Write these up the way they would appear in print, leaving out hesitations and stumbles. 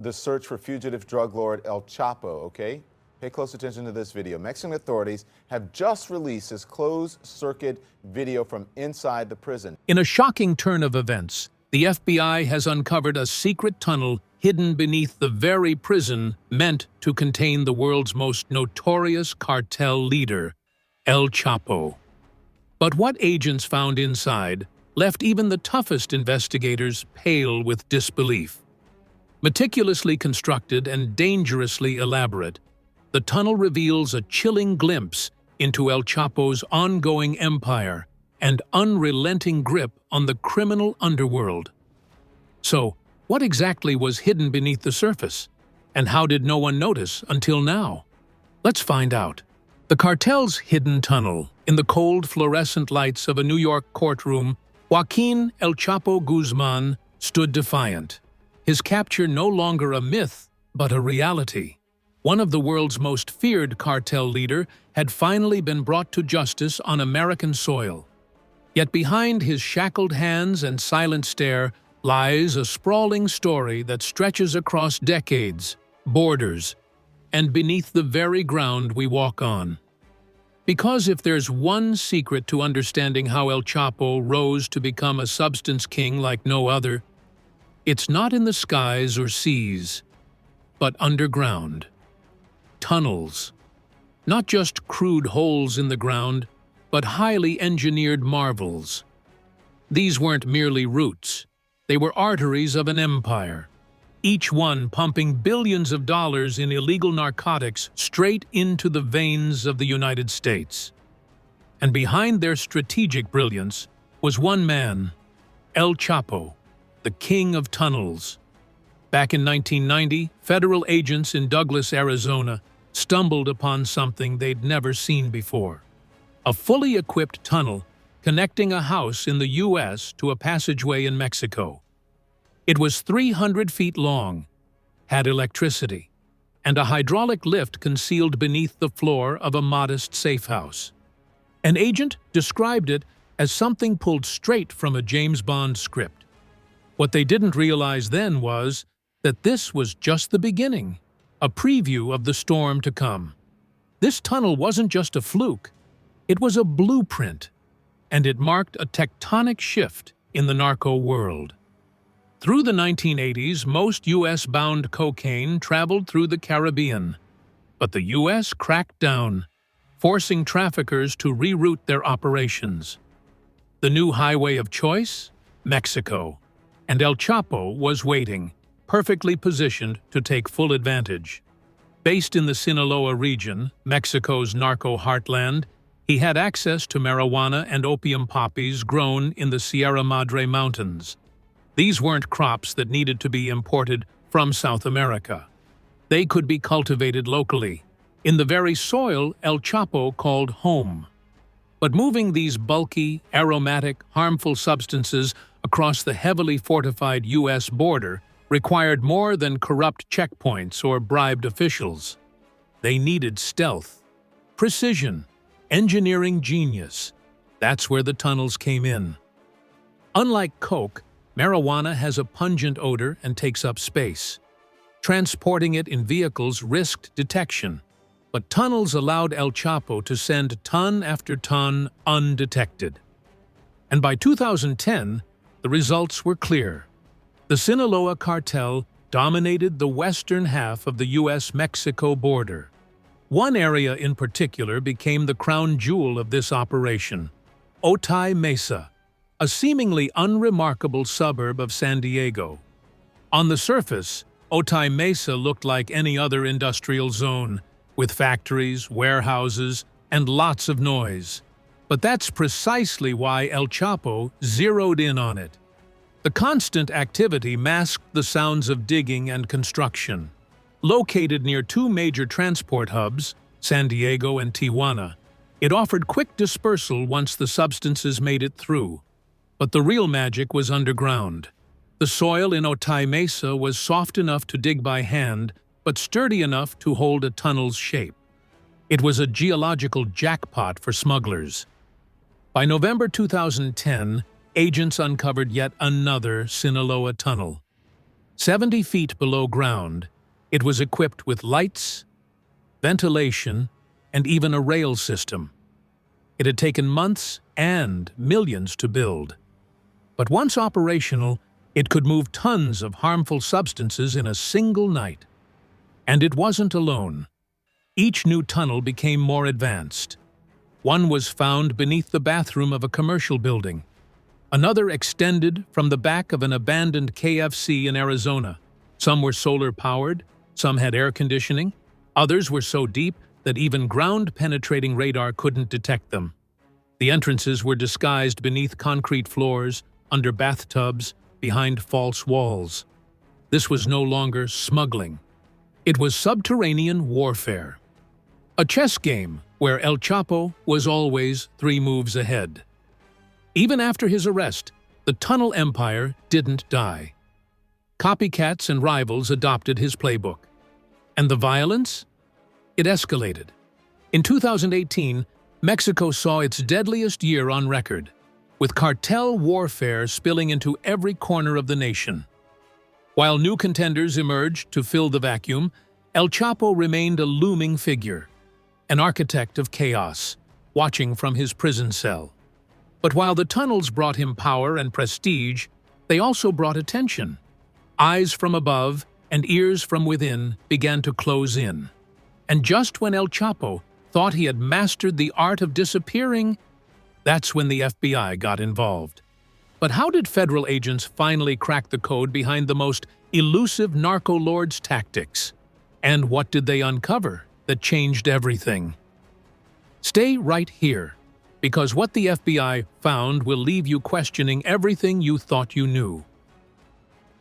the search for fugitive drug lord El Chapo, okay? Pay close attention to this video. Mexican authorities have just released this closed-circuit video from inside the prison. In a shocking turn of events, the FBI has uncovered a secret tunnel hidden beneath the very prison meant to contain the world's most notorious cartel leader, El Chapo. But what agents found inside left even the toughest investigators pale with disbelief. Meticulously constructed and dangerously elaborate, the tunnel reveals a chilling glimpse into El Chapo's ongoing empire and unrelenting grip on the criminal underworld. So, what exactly was hidden beneath the surface? And how did no one notice until now? Let's find out. The cartel's hidden tunnel. In the cold, fluorescent lights of a New York courtroom, Joaquin El Chapo Guzman stood defiant. His capture no longer a myth, but a reality. One of the world's most feared cartel leader had finally been brought to justice on American soil. Yet behind his shackled hands and silent stare lies a sprawling story that stretches across decades, borders, and beneath the very ground we walk on. Because if there's one secret to understanding how El Chapo rose to become a substance king like no other, it's not in the skies or seas, but underground. Tunnels. Not just crude holes in the ground, but highly engineered marvels. These weren't merely routes. They were arteries of an empire, each one pumping billions of dollars in illegal narcotics straight into the veins of the United States. And behind their strategic brilliance was one man, El Chapo, the king of tunnels. Back in 1990, federal agents in Douglas, Arizona, stumbled upon something they'd never seen before. A fully equipped tunnel connecting a house in the U.S. to a passageway in Mexico. It was 300 feet long, had electricity, and a hydraulic lift concealed beneath the floor of a modest safe house. An agent described it as something pulled straight from a James Bond script. What they didn't realize then was that this was just the beginning, a preview of the storm to come. This tunnel wasn't just a fluke, it was a blueprint, and it marked a tectonic shift in the narco world. Through the 1980s, most U.S.-bound cocaine traveled through the Caribbean, but the U.S. cracked down, forcing traffickers to reroute their operations. The new highway of choice? Mexico. And El Chapo was waiting, perfectly positioned to take full advantage. Based in the Sinaloa region, Mexico's narco heartland, he had access to marijuana and opium poppies grown in the Sierra Madre Mountains. These weren't crops that needed to be imported from South America. They could be cultivated locally, in the very soil El Chapo called home. But moving these bulky, aromatic, harmful substances across the heavily fortified U.S. border required more than corrupt checkpoints or bribed officials. They needed stealth, precision, engineering genius. That's where the tunnels came in. Unlike coke, marijuana has a pungent odor and takes up space. Transporting it in vehicles risked detection, but tunnels allowed El Chapo to send ton after ton undetected. And by 2010, the results were clear. The Sinaloa cartel dominated the western half of the U.S.-Mexico border. One area in particular became the crown jewel of this operation, Otay Mesa, a seemingly unremarkable suburb of San Diego. On the surface, Otay Mesa looked like any other industrial zone, with factories, warehouses, and lots of noise. But that's precisely why El Chapo zeroed in on it. The constant activity masked the sounds of digging and construction. Located near two major transport hubs, San Diego and Tijuana, it offered quick dispersal once the substances made it through. But the real magic was underground. The soil in Otay Mesa was soft enough to dig by hand, but sturdy enough to hold a tunnel's shape. It was a geological jackpot for smugglers. By November 2010, agents uncovered yet another Sinaloa tunnel. 70 feet below ground, it was equipped with lights, ventilation, and even a rail system. It had taken months and millions to build. But once operational, it could move tons of harmful substances in a single night. And it wasn't alone. Each new tunnel became more advanced. One was found beneath the bathroom of a commercial building. Another extended from the back of an abandoned KFC in Arizona. Some were solar-powered, some had air conditioning, others were so deep that even ground-penetrating radar couldn't detect them. The entrances were disguised beneath concrete floors, under bathtubs, behind false walls. This was no longer smuggling. It was subterranean warfare. A chess game where El Chapo was always 3 moves ahead. Even after his arrest, the tunnel empire didn't die. Copycats and rivals adopted his playbook. And the violence? It escalated. In 2018, Mexico saw its deadliest year on record, with cartel warfare spilling into every corner of the nation. While new contenders emerged to fill the vacuum, El Chapo remained a looming figure, an architect of chaos, watching from his prison cell. But while the tunnels brought him power and prestige, they also brought attention. Eyes from above and ears from within began to close in. And just when El Chapo thought he had mastered the art of disappearing, that's when the FBI got involved. But how did federal agents finally crack the code behind the most elusive narco-lord's tactics? And what did they uncover that changed everything? Stay right here, because what the FBI found will leave you questioning everything you thought you knew.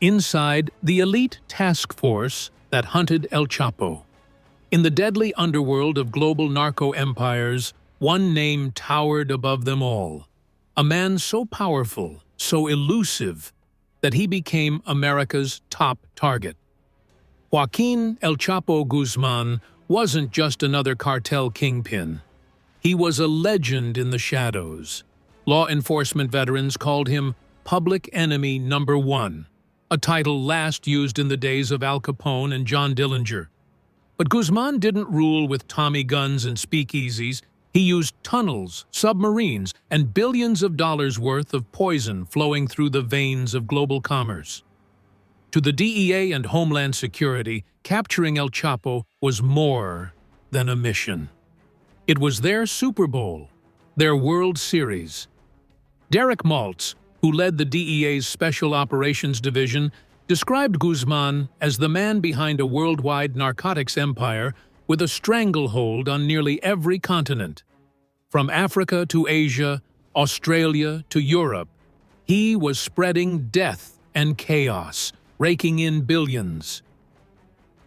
Inside the elite task force that hunted El Chapo. In the deadly underworld of global narco empires, one name towered above them all. A man so powerful, so elusive, that he became America's top target. Joaquin El Chapo Guzman wasn't just another cartel kingpin. He was a legend in the shadows. Law enforcement veterans called him Public Enemy Number 1, a title last used in the days of Al Capone and John Dillinger. But Guzman didn't rule with Tommy guns and speakeasies. He used tunnels, submarines, and billions of dollars worth of poison flowing through the veins of global commerce. To the DEA and Homeland Security, capturing El Chapo was more than a mission. It was their Super Bowl, their World Series. Derek Maltz, who led the DEA's Special Operations Division, described Guzman as the man behind a worldwide narcotics empire with a stranglehold on nearly every continent. From Africa to Asia, Australia to Europe, he was spreading death and chaos, raking in billions.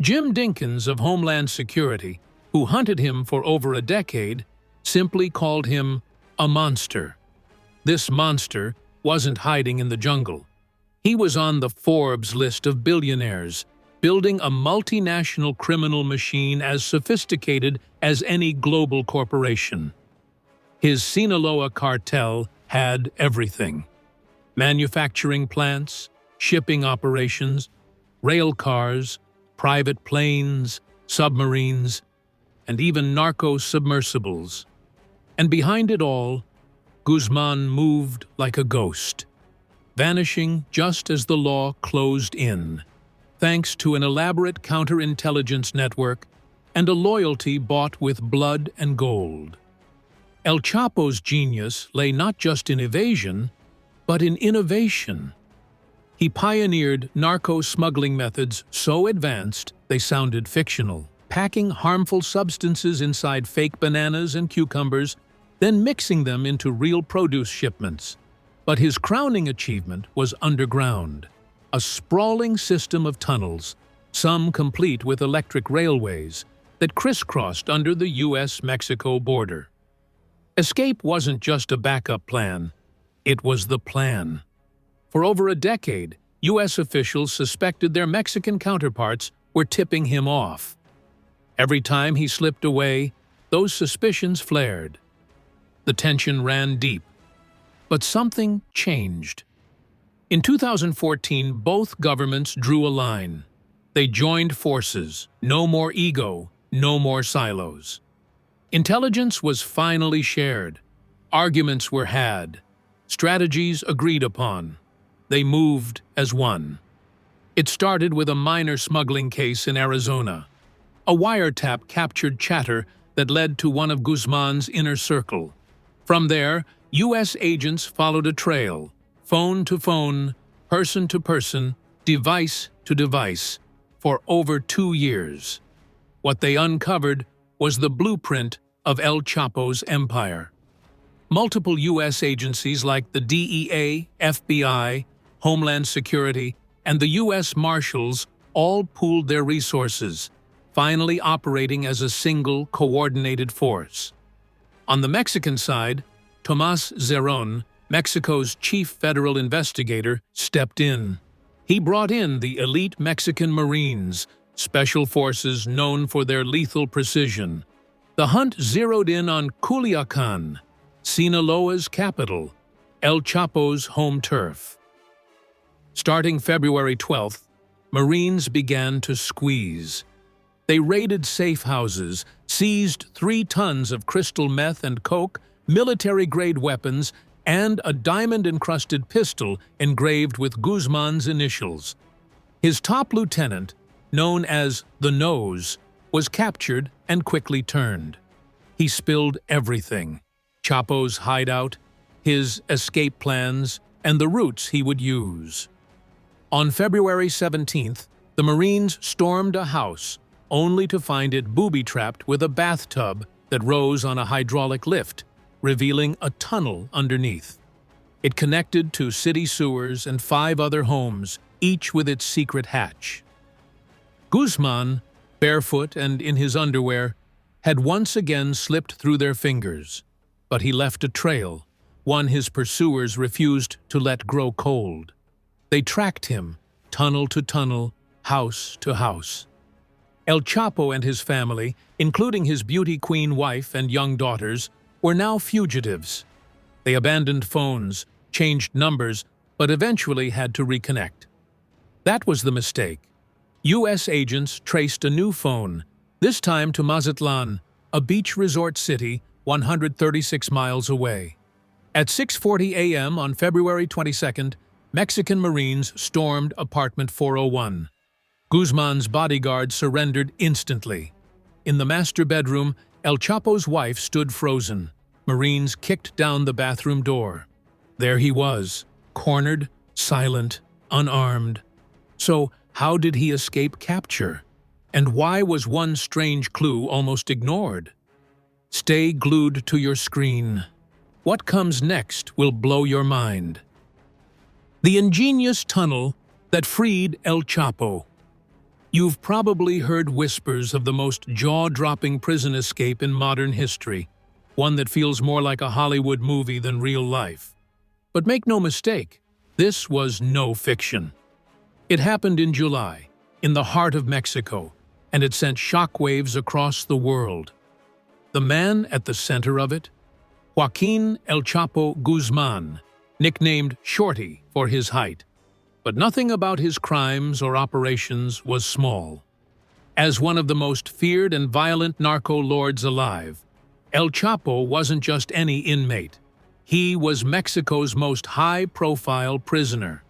Jim Dinkins of Homeland Security, who hunted him for over a decade, simply called him a monster. This monster wasn't hiding in the jungle. He was on the Forbes list of billionaires, building a multinational criminal machine as sophisticated as any global corporation. His Sinaloa cartel had everything: manufacturing plants, shipping operations, rail cars, private planes, submarines, and even narco-submersibles. And behind it all, Guzman moved like a ghost, vanishing just as the law closed in, thanks to an elaborate counterintelligence network and a loyalty bought with blood and gold. El Chapo's genius lay not just in evasion, but in innovation. He pioneered narco-smuggling methods so advanced they sounded fictional, packing harmful substances inside fake bananas and cucumbers, then mixing them into real produce shipments. But his crowning achievement was underground, a sprawling system of tunnels, some complete with electric railways, that crisscrossed under the U.S.-Mexico border. Escape wasn't just a backup plan, it was the plan. For over a decade, U.S. officials suspected their Mexican counterparts were tipping him off. Every time he slipped away, those suspicions flared. The tension ran deep. But something changed. In 2014, both governments drew a line. They joined forces. No more ego, no more silos. Intelligence was finally shared. Arguments were had. Strategies agreed upon. They moved as one. It started with a minor smuggling case in Arizona. A wiretap captured chatter that led to one of Guzman's inner circle. From there, U.S. agents followed a trail, phone to phone, person to person, device to device, for over 2 years. What they uncovered was the blueprint of El Chapo's empire. Multiple U.S. agencies like the DEA, FBI, Homeland Security, and the U.S. Marshals all pooled their resources, finally operating as a single, coordinated force. On the Mexican side, Tomás Zerón, Mexico's chief federal investigator, stepped in. He brought in the elite Mexican Marines, special forces known for their lethal precision. The hunt zeroed in on Culiacán, Sinaloa's capital, El Chapo's home turf. Starting February 12th, Marines began to squeeze. They raided safe houses, seized 3 tons of crystal meth and coke, military-grade weapons, and a diamond-encrusted pistol engraved with Guzman's initials. His top lieutenant, known as the Nose, was captured and quickly turned. He spilled everything: Chapo's hideout, his escape plans, and the routes he would use. On February 17th, the Marines stormed a house, only to find it booby-trapped with a bathtub that rose on a hydraulic lift, revealing a tunnel underneath. It connected to city sewers and 5 other homes, each with its secret hatch. Guzman, barefoot and in his underwear, had once again slipped through their fingers, but he left a trail, one his pursuers refused to let grow cold. They tracked him, tunnel to tunnel, house to house. El Chapo and his family, including his beauty queen wife and young daughters, were now fugitives. They abandoned phones, changed numbers, but eventually had to reconnect. That was the mistake. U.S. agents traced a new phone, this time to Mazatlan, a beach resort city 136 miles away. At 6:40 a.m. on February 22nd, Mexican Marines stormed apartment 401. Guzman's bodyguard surrendered instantly. In the master bedroom, El Chapo's wife stood frozen. Marines kicked down the bathroom door. There he was, cornered, silent, unarmed. So, how did he escape capture? And why was one strange clue almost ignored? Stay glued to your screen. What comes next will blow your mind. The ingenious tunnel that freed El Chapo. You've probably heard whispers of the most jaw-dropping prison escape in modern history, one that feels more like a Hollywood movie than real life. But make no mistake, this was no fiction. It happened in July, in the heart of Mexico, and it sent shockwaves across the world. The man at the center of it? Joaquin El Chapo Guzman, nicknamed Shorty for his height. But nothing about his crimes or operations was small. As one of the most feared and violent narco lords alive, El Chapo wasn't just any inmate. He was Mexico's most high-profile prisoner.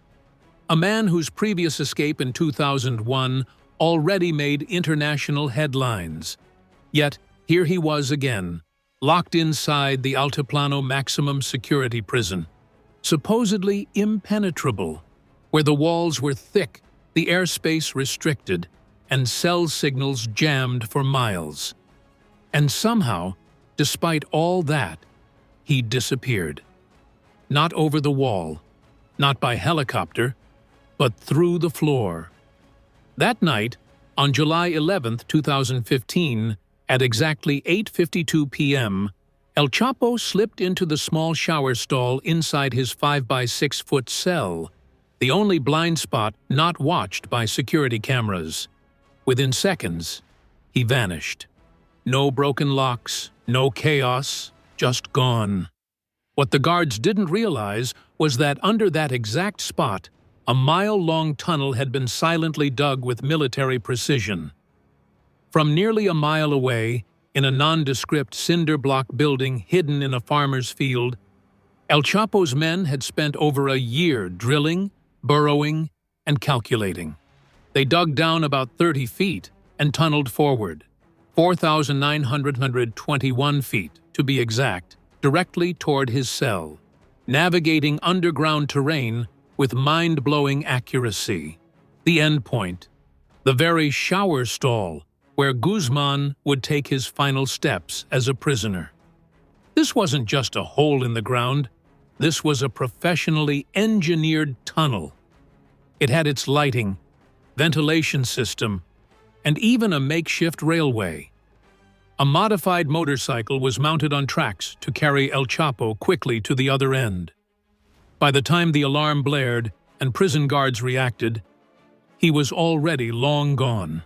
A man whose previous escape in 2001 already made international headlines. Yet, here he was again, locked inside the Altiplano maximum security prison, supposedly impenetrable, where the walls were thick, the airspace restricted, and cell signals jammed for miles. And somehow, despite all that, he disappeared. Not over the wall, not by helicopter, but through the floor. That night, on July 11, 2015, at exactly 8:52 p.m., El Chapo slipped into the small shower stall inside his 5-by-6-foot cell, the only blind spot not watched by security cameras. Within seconds, he vanished. No broken locks, no chaos, just gone. What the guards didn't realize was that under that exact spot, a mile-long tunnel had been silently dug with military precision. From nearly a mile away, in a nondescript cinder block building hidden in a farmer's field, El Chapo's men had spent over a year drilling, burrowing, and calculating. They dug down about 30 feet and tunneled forward, 4,921 feet, to be exact, directly toward his cell, navigating underground terrain with mind-blowing accuracy. The end point, the very shower stall where Guzman would take his final steps as a prisoner. This wasn't just a hole in the ground. This was a professionally engineered tunnel. It had its lighting, ventilation system, and even a makeshift railway. A modified motorcycle was mounted on tracks to carry El Chapo quickly to the other end. By the time the alarm blared and prison guards reacted, he was already long gone.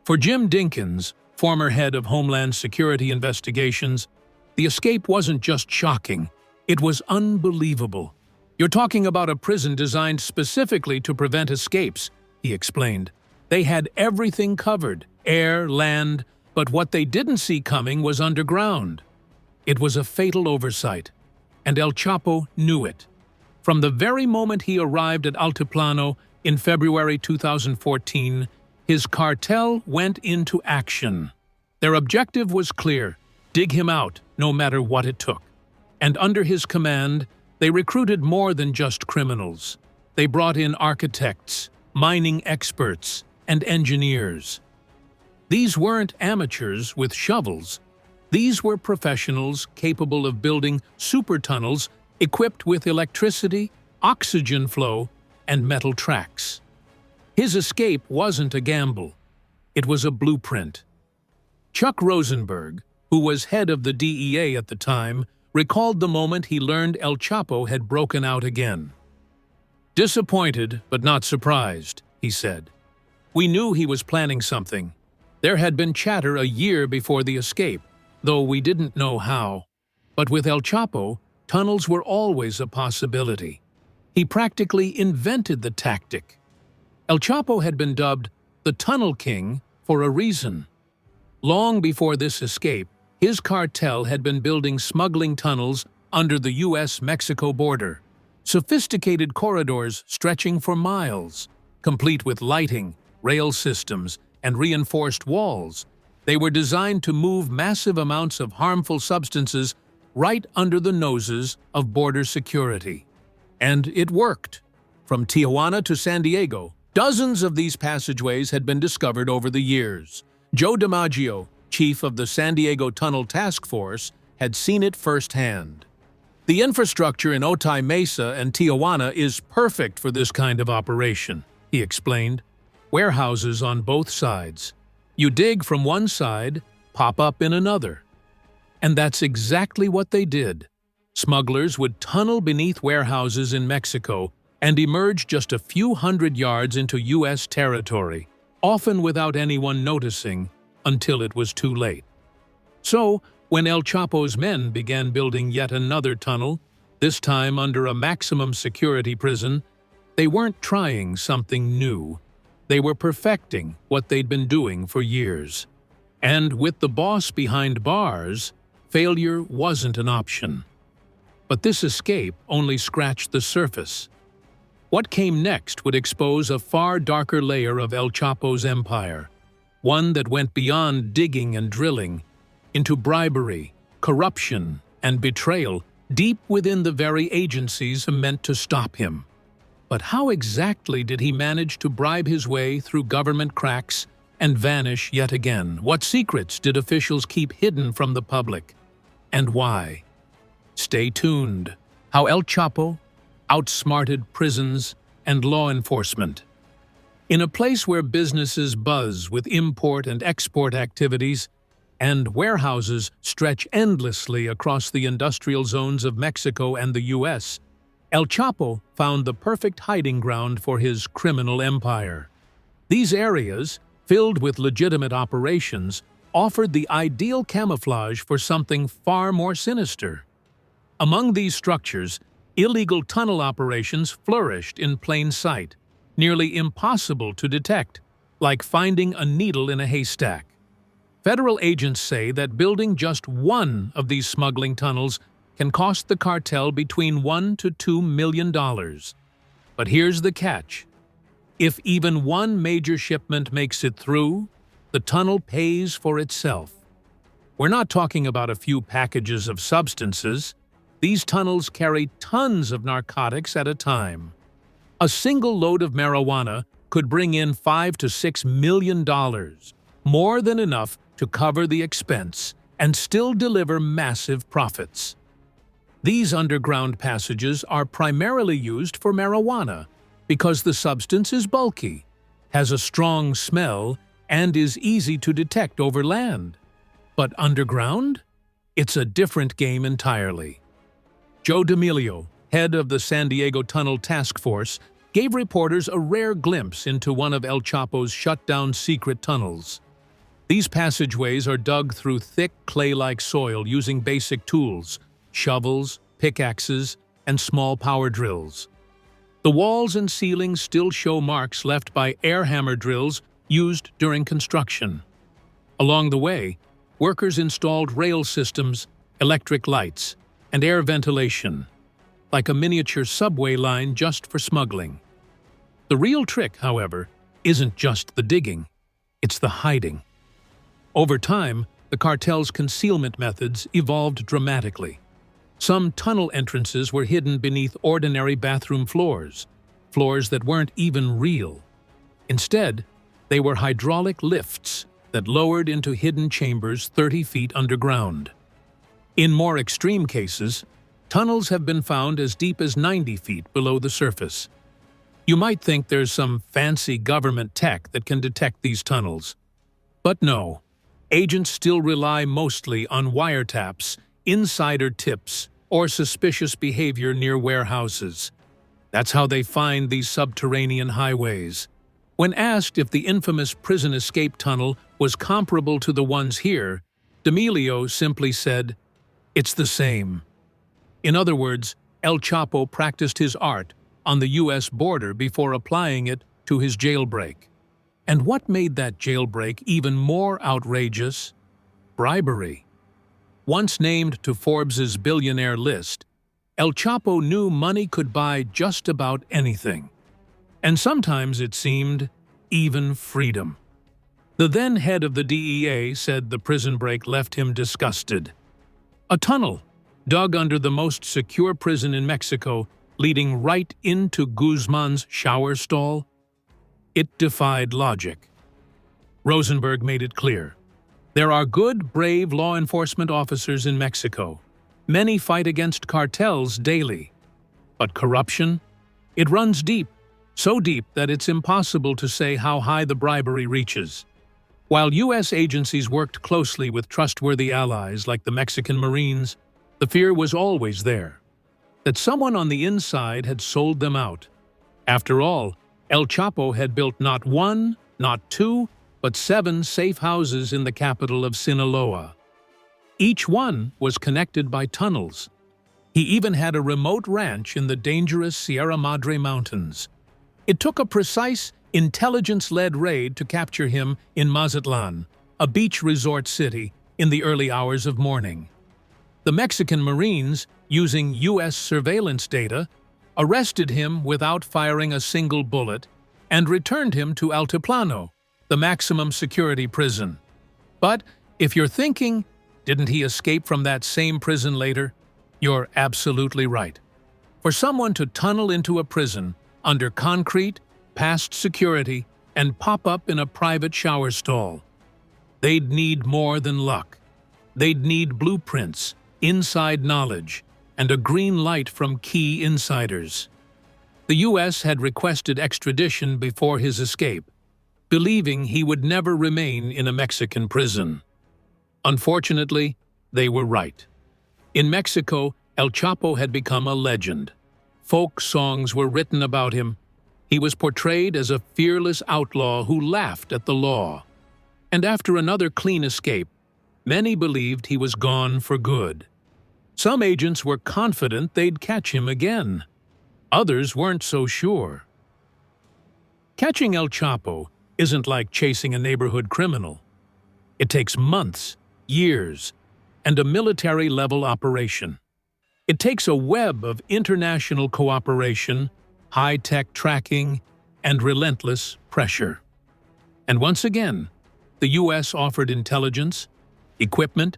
For Jim Dinkins, former head of Homeland Security investigations, the escape wasn't just shocking, it was unbelievable. "You're talking about a prison designed specifically to prevent escapes," he explained. "They had everything covered, air, land, but what they didn't see coming was underground." It was a fatal oversight, and El Chapo knew it. From the very moment he arrived at Altiplano in February 2014, his cartel went into action. Their objective was clear: dig him out, no matter what it took. And under his command, they recruited more than just criminals. They brought in architects, mining experts, and engineers. These weren't amateurs with shovels. These were professionals capable of building super tunnels equipped with electricity, oxygen flow, and metal tracks. His escape wasn't a gamble. It was a blueprint. Chuck Rosenberg, who was head of the DEA at the time, recalled the moment he learned El Chapo had broken out again. "Disappointed, but not surprised," he said. "We knew he was planning something. There had been chatter a year before the escape, though we didn't know how. But with El Chapo, tunnels were always a possibility. He practically invented the tactic. El Chapo had been dubbed the Tunnel King for a reason. Long before this escape, his cartel had been building smuggling tunnels under the U.S.-Mexico border, sophisticated corridors stretching for miles, complete with lighting, rail systems, and reinforced walls. They were designed to move massive amounts of harmful substances right under the noses of border security. And it worked. From Tijuana to San Diego, dozens of these passageways had been discovered over the years. Joe DiMaggio, chief of the San Diego Tunnel Task Force, had seen it firsthand. "The infrastructure in Otay Mesa and Tijuana is perfect for this kind of operation," he explained. "Warehouses on both sides. You dig from one side, pop up in another." And that's exactly what they did. Smugglers would tunnel beneath warehouses in Mexico and emerge just a few hundred yards into U.S. territory, often without anyone noticing until it was too late. So, when El Chapo's men began building yet another tunnel, this time under a maximum security prison, they weren't trying something new. They were perfecting what they'd been doing for years. And with the boss behind bars, failure wasn't an option. But this escape only scratched the surface. What came next would expose a far darker layer of El Chapo's empire, one that went beyond digging and drilling, into bribery, corruption, and betrayal deep within the very agencies meant to stop him. But how exactly did he manage to bribe his way through government cracks and vanish yet again? What secrets did officials keep hidden from the public? And why? Stay tuned. How El Chapo outsmarted prisons and law enforcement. In a place where businesses buzz with import and export activities, and warehouses stretch endlessly across the industrial zones of Mexico and the U.S., El Chapo found the perfect hiding ground for his criminal empire. These areas, filled with legitimate operations, offered the ideal camouflage for something far more sinister. Among these structures, illegal tunnel operations flourished in plain sight, nearly impossible to detect, like finding a needle in a haystack. Federal agents say that building just one of these smuggling tunnels can cost the cartel between $1 to $2 million. But here's the catch. If even one major shipment makes it through, the tunnel pays for itself. We're not talking about a few packages of substances. These tunnels carry tons of narcotics at a time. A single load of marijuana could bring in $5 to $6 million, more than enough to cover the expense and still deliver massive profits. These underground passages are primarily used for marijuana because the substance is bulky, has a strong smell, and is easy to detect over land. But underground? It's a different game entirely. Joe D'Amelio, head of the San Diego Tunnel Task Force, gave reporters a rare glimpse into one of El Chapo's shut-down secret tunnels. These passageways are dug through thick clay-like soil using basic tools, shovels, pickaxes, and small power drills. The walls and ceilings still show marks left by air hammer drills used during construction. Along the way, workers installed rail systems, electric lights, and air ventilation, like a miniature subway line just for smuggling. The real trick, however, isn't just the digging, it's the hiding. Over time, the cartel's concealment methods evolved dramatically. Some tunnel entrances were hidden beneath ordinary bathroom floors that weren't even real. Instead, they were hydraulic lifts that lowered into hidden chambers 30 feet underground. In more extreme cases, tunnels have been found as deep as 90 feet below the surface. You might think there's some fancy government tech that can detect these tunnels. But no, agents still rely mostly on wiretaps, insider tips, or suspicious behavior near warehouses. That's how they find these subterranean highways. When asked if the infamous prison escape tunnel was comparable to the ones here, D'Amelio simply said, "It's the same." In other words, El Chapo practiced his art on the U.S. border before applying it to his jailbreak. And what made that jailbreak even more outrageous? Bribery. Once named to Forbes's billionaire list, El Chapo knew money could buy just about anything. And sometimes, it seemed, even freedom. The then head of the DEA said the prison break left him disgusted. A tunnel, dug under the most secure prison in Mexico, leading right into Guzman's shower stall? It defied logic. Rosenberg made it clear. There are good, brave law enforcement officers in Mexico. Many fight against cartels daily. But corruption? It runs deep, so deep that it's impossible to say how high the bribery reaches. While U.S. agencies worked closely with trustworthy allies like the Mexican Marines, the fear was always there, that someone on the inside had sold them out. After all, El Chapo had built not one, not two, but 7 safe houses in the capital of Sinaloa. Each one was connected by tunnels. He even had a remote ranch in the dangerous Sierra Madre Mountains. It took a precise, intelligence-led raid to capture him in Mazatlan, a beach resort city, in the early hours of morning. The Mexican Marines, using U.S. surveillance data, arrested him without firing a single bullet and returned him to Altiplano, the maximum security prison. But if you're thinking, didn't he escape from that same prison later? You're absolutely right. For someone to tunnel into a prison under concrete, past security, and pop up in a private shower stall, they'd need more than luck. They'd need blueprints, inside knowledge, and a green light from key insiders. The U.S. had requested extradition before his escape, believing he would never remain in a Mexican prison. Unfortunately, they were right. In Mexico, El Chapo had become a legend. Folk songs were written about him. He was portrayed as a fearless outlaw who laughed at the law. And after another clean escape, many believed he was gone for good. Some agents were confident they'd catch him again. Others weren't so sure. Catching El Chapo isn't like chasing a neighborhood criminal. It takes months, years, and a military-level operation. It takes a web of international cooperation, high-tech tracking, and relentless pressure. And once again, the U.S. offered intelligence, equipment,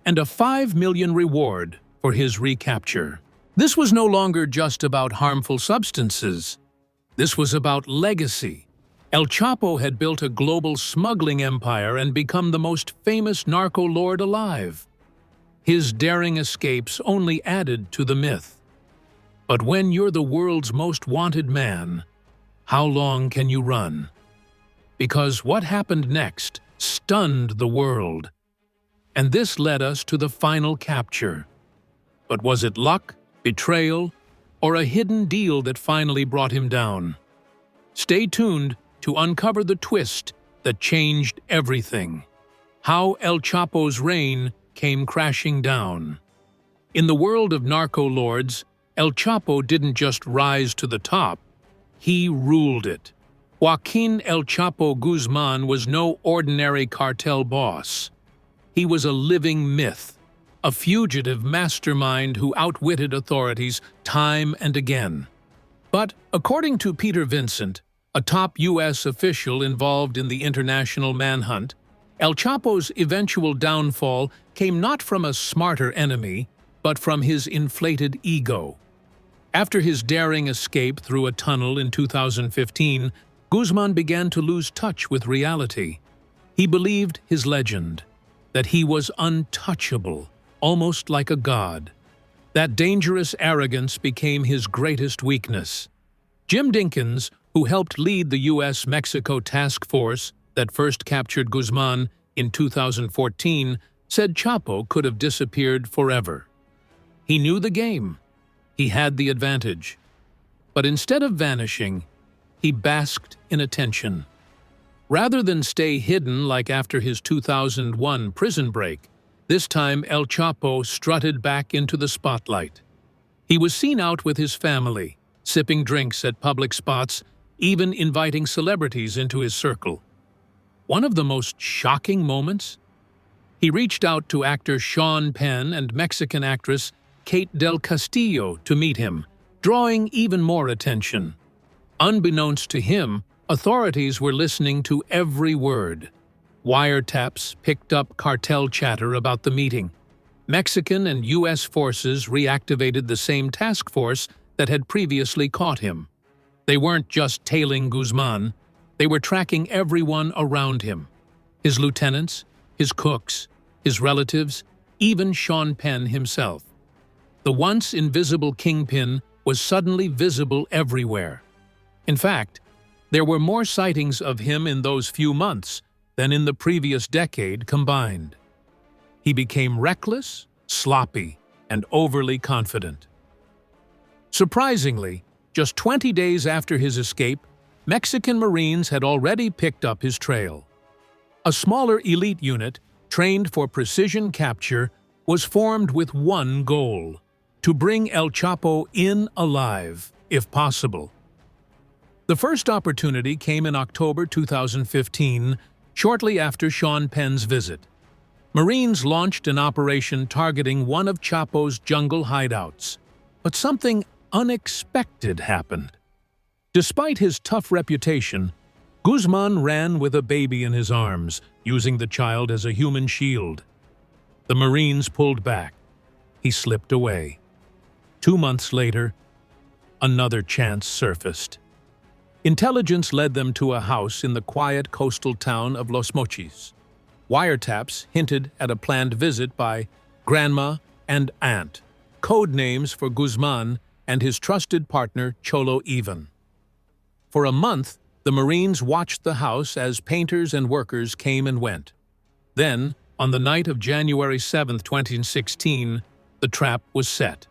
and a $5 million reward for his recapture. This was no longer just about harmful substances. This was about legacy. El Chapo had built a global smuggling empire and become the most famous narco-lord alive. His daring escapes only added to the myth. But when you're the world's most wanted man, how long can you run? Because what happened next stunned the world. And this led us to the final capture. But was it luck, betrayal, or a hidden deal that finally brought him down? Stay tuned to uncover the twist that changed everything. How El Chapo's reign came crashing down. In the world of narco-lords, El Chapo didn't just rise to the top, he ruled it. Joaquin El Chapo Guzman was no ordinary cartel boss. He was a living myth, a fugitive mastermind who outwitted authorities time and again. But according to Peter Vincent, a top U.S. official involved in the international manhunt, El Chapo's eventual downfall came not from a smarter enemy, but from his inflated ego. After his daring escape through a tunnel in 2015, Guzman began to lose touch with reality. He believed his legend, that he was untouchable, almost like a god. That dangerous arrogance became his greatest weakness. Jim Dinkins, who helped lead the U.S.-Mexico task force that first captured Guzman in 2014, said Chapo could have disappeared forever. He knew the game. He had the advantage. But instead of vanishing, he basked in attention. Rather than stay hidden like after his 2001 prison break, this time El Chapo strutted back into the spotlight. He was seen out with his family, sipping drinks at public spots, even inviting celebrities into his circle. One of the most shocking moments? He reached out to actor Sean Penn and Mexican actress Kate del Castillo to meet him, drawing even more attention. Unbeknownst to him, authorities were listening to every word. Wiretaps picked up cartel chatter about the meeting. Mexican and U.S. forces reactivated the same task force that had previously caught him. They weren't just tailing Guzman, they were tracking everyone around him. His lieutenants, his cooks, his relatives, even Sean Penn himself. The once invisible kingpin was suddenly visible everywhere. In fact, there were more sightings of him in those few months than in the previous decade combined. He became reckless, sloppy, and overly confident. Surprisingly, just 20 days after his escape, Mexican Marines had already picked up his trail. A smaller elite unit, trained for precision capture, was formed with one goal: to bring El Chapo in alive, if possible. The first opportunity came in October 2015, shortly after Sean Penn's visit. Marines launched an operation targeting one of Chapo's jungle hideouts. But something unexpected happened. Despite his tough reputation, Guzman ran with a baby in his arms, using the child as a human shield. The Marines pulled back. He slipped away. 2 months later, another chance surfaced. Intelligence led them to a house in the quiet coastal town of Los Mochis. Wiretaps hinted at a planned visit by Grandma and Aunt, code names for Guzman and his trusted partner Cholo Ivan. For a month, the Marines watched the house as painters and workers came and went. Then, on the night of January 7, 2016, the trap was set.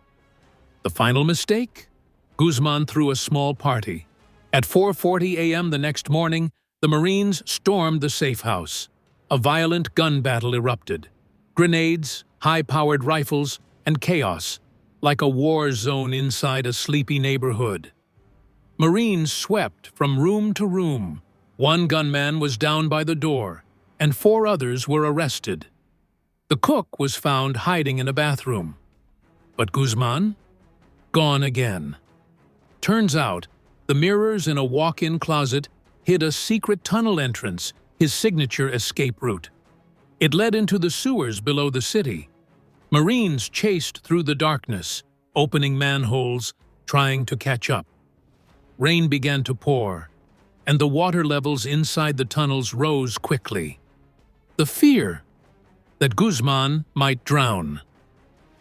The final mistake? Guzman threw a small party. At 4:40 a.m. the next morning, the Marines stormed the safe house. A violent gun battle erupted. Grenades, high-powered rifles, and chaos, like a war zone inside a sleepy neighborhood. Marines swept from room to room. One gunman was down by the door, and 4 others were arrested. The cook was found hiding in a bathroom. But Guzman? Gone again. Turns out, the mirrors in a walk-in closet hid a secret tunnel entrance, his signature escape route. It led into the sewers below the city. Marines chased through the darkness, opening manholes, trying to catch up. Rain began to pour, and the water levels inside the tunnels rose quickly. The fear that Guzman might drown.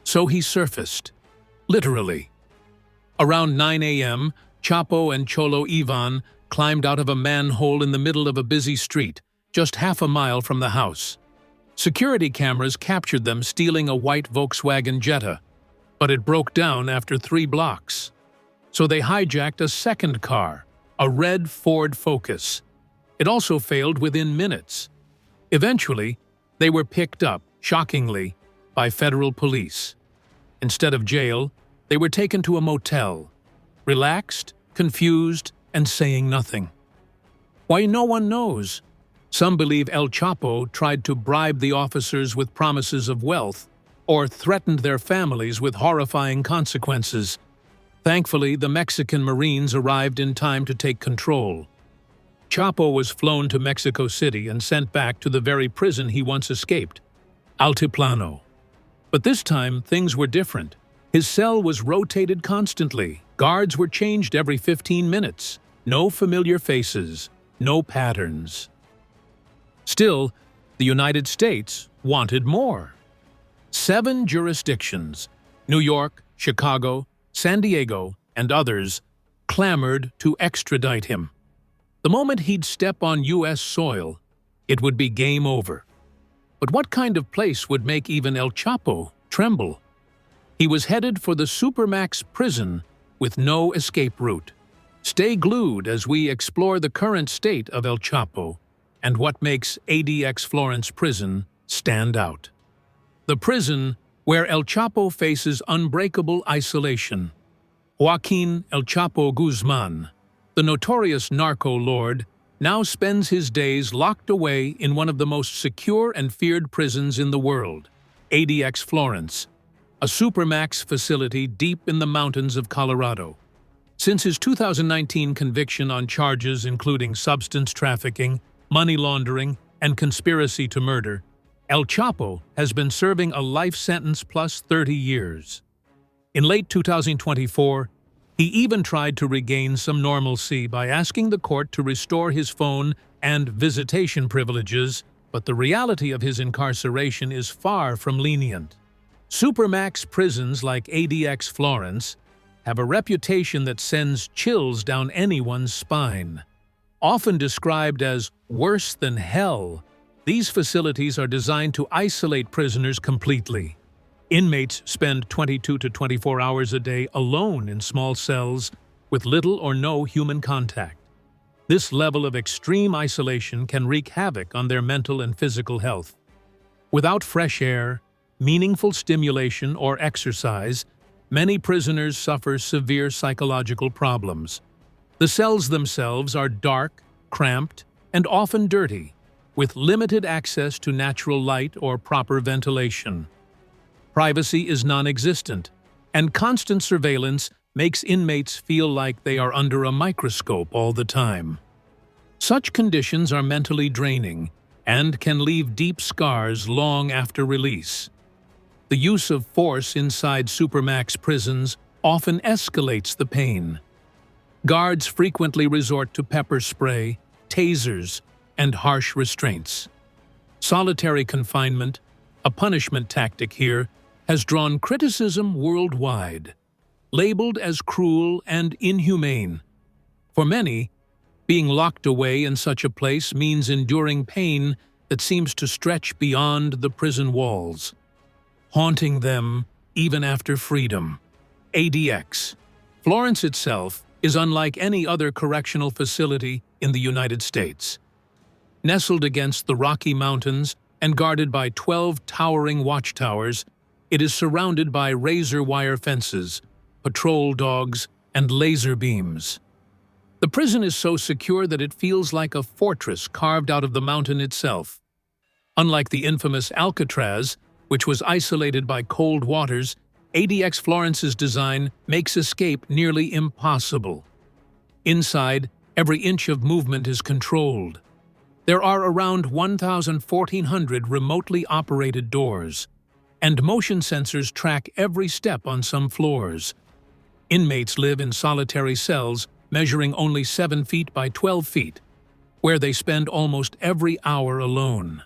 So he surfaced, literally. Around 9 a.m., Chapo and Cholo Ivan climbed out of a manhole in the middle of a busy street, just half a mile from the house. Security cameras captured them stealing a white Volkswagen Jetta, but it broke down after 3 blocks. So they hijacked a second car, a red Ford Focus. It also failed within minutes. Eventually, they were picked up, shockingly, by federal police. Instead of jail, they were taken to a motel, relaxed, confused, and saying nothing. Why, no one knows. Some believe El Chapo tried to bribe the officers with promises of wealth, or threatened their families with horrifying consequences. Thankfully, the Mexican Marines arrived in time to take control. Chapo was flown to Mexico City and sent back to the very prison he once escaped, Altiplano. But this time, things were different. His cell was rotated constantly. Guards were changed every 15 minutes. No familiar faces, no patterns. Still, the United States wanted more. 7 jurisdictions, New York, Chicago, San Diego, and others, clamored to extradite him. The moment he'd step on U.S. soil, it would be game over. But what kind of place would make even El Chapo tremble? He was headed for the Supermax prison with no escape route. Stay glued as we explore the current state of El Chapo and what makes ADX Florence prison stand out. The prison where El Chapo faces unbreakable isolation. Joaquin El Chapo Guzman, the notorious narco lord, now spends his days locked away in one of the most secure and feared prisons in the world, ADX Florence, a Supermax facility deep in the mountains of Colorado. Since his 2019 conviction on charges including substance trafficking, money laundering, and conspiracy to murder, El Chapo has been serving a life sentence plus 30 years. In late 2024, he even tried to regain some normalcy by asking the court to restore his phone and visitation privileges, but the reality of his incarceration is far from lenient. Supermax prisons like ADX Florence have a reputation that sends chills down anyone's spine. Often described as worse than hell, these facilities are designed to isolate prisoners completely. Inmates spend 22 to 24 hours a day alone in small cells with little or no human contact. This level of extreme isolation can wreak havoc on their mental and physical health. Without fresh air, meaningful stimulation, or exercise, many prisoners suffer severe psychological problems. The cells themselves are dark, cramped, and often dirty, with limited access to natural light or proper ventilation. Privacy is non-existent, and constant surveillance makes inmates feel like they are under a microscope all the time. Such conditions are mentally draining and can leave deep scars long after release. The use of force inside Supermax prisons often escalates the pain. Guards frequently resort to pepper spray, tasers, and harsh restraints. Solitary confinement, a punishment tactic here, has drawn criticism worldwide, labeled as cruel and inhumane. For many, being locked away in such a place means enduring pain that seems to stretch beyond the prison walls, haunting them even after freedom. ADX Florence itself is unlike any other correctional facility in the United States. Nestled against the Rocky Mountains and guarded by 12 towering watchtowers, It is surrounded by razor wire fences, patrol dogs, and laser beams. The prison is so secure that it feels like a fortress carved out of the mountain itself. Unlike the infamous Alcatraz, which was isolated by cold waters, ADX Florence's design makes escape nearly impossible. Inside, every inch of movement is controlled. There are around 1,400 remotely operated doors, and motion sensors track every step on some floors. Inmates live in solitary cells measuring only 7 feet by 12 feet, where they spend almost every hour alone.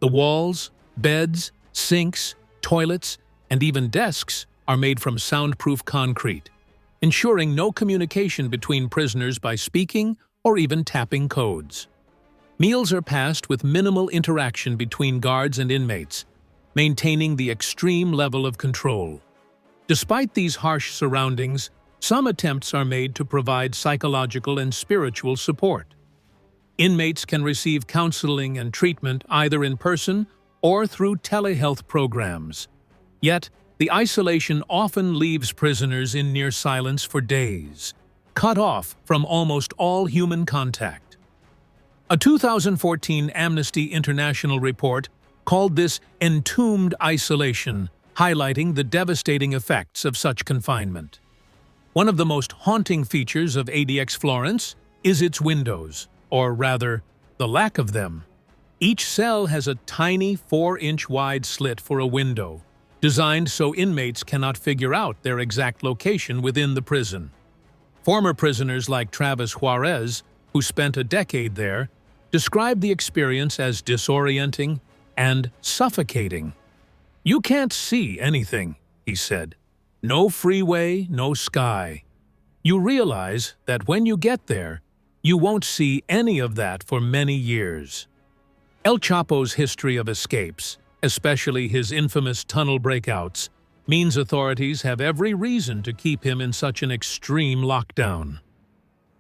The walls, beds, sinks, toilets, and even desks are made from soundproof concrete, ensuring no communication between prisoners by speaking or even tapping codes. Meals are passed with minimal interaction between guards and inmates, maintaining the extreme level of control. Despite these harsh surroundings, some attempts are made to provide psychological and spiritual support. Inmates can receive counseling and treatment either in person or through telehealth programs. Yet, the isolation often leaves prisoners in near silence for days, cut off from almost all human contact. A 2014 Amnesty International report called this entombed isolation, highlighting the devastating effects of such confinement. One of the most haunting features of ADX Florence is its windows, or rather, the lack of them. Each cell has a tiny 4-inch wide slit for a window, designed so inmates cannot figure out their exact location within the prison. Former prisoners like Travis Juarez, who spent a decade there, described the experience as disorienting and suffocating. "You can't see anything," he said. "No freeway, no sky. You realize that when you get there, you won't see any of that for many years." El Chapo's history of escapes, especially his infamous tunnel breakouts, means authorities have every reason to keep him in such an extreme lockdown.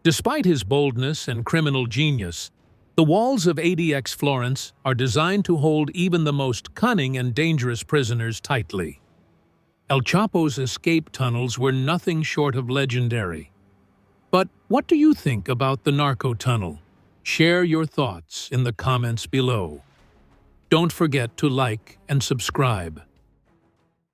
Despite his boldness and criminal genius, the walls of ADX Florence are designed to hold even the most cunning and dangerous prisoners tightly. El Chapo's escape tunnels were nothing short of legendary. But what do you think about the narco tunnel? Share your thoughts in the comments below. Don't forget to like and subscribe.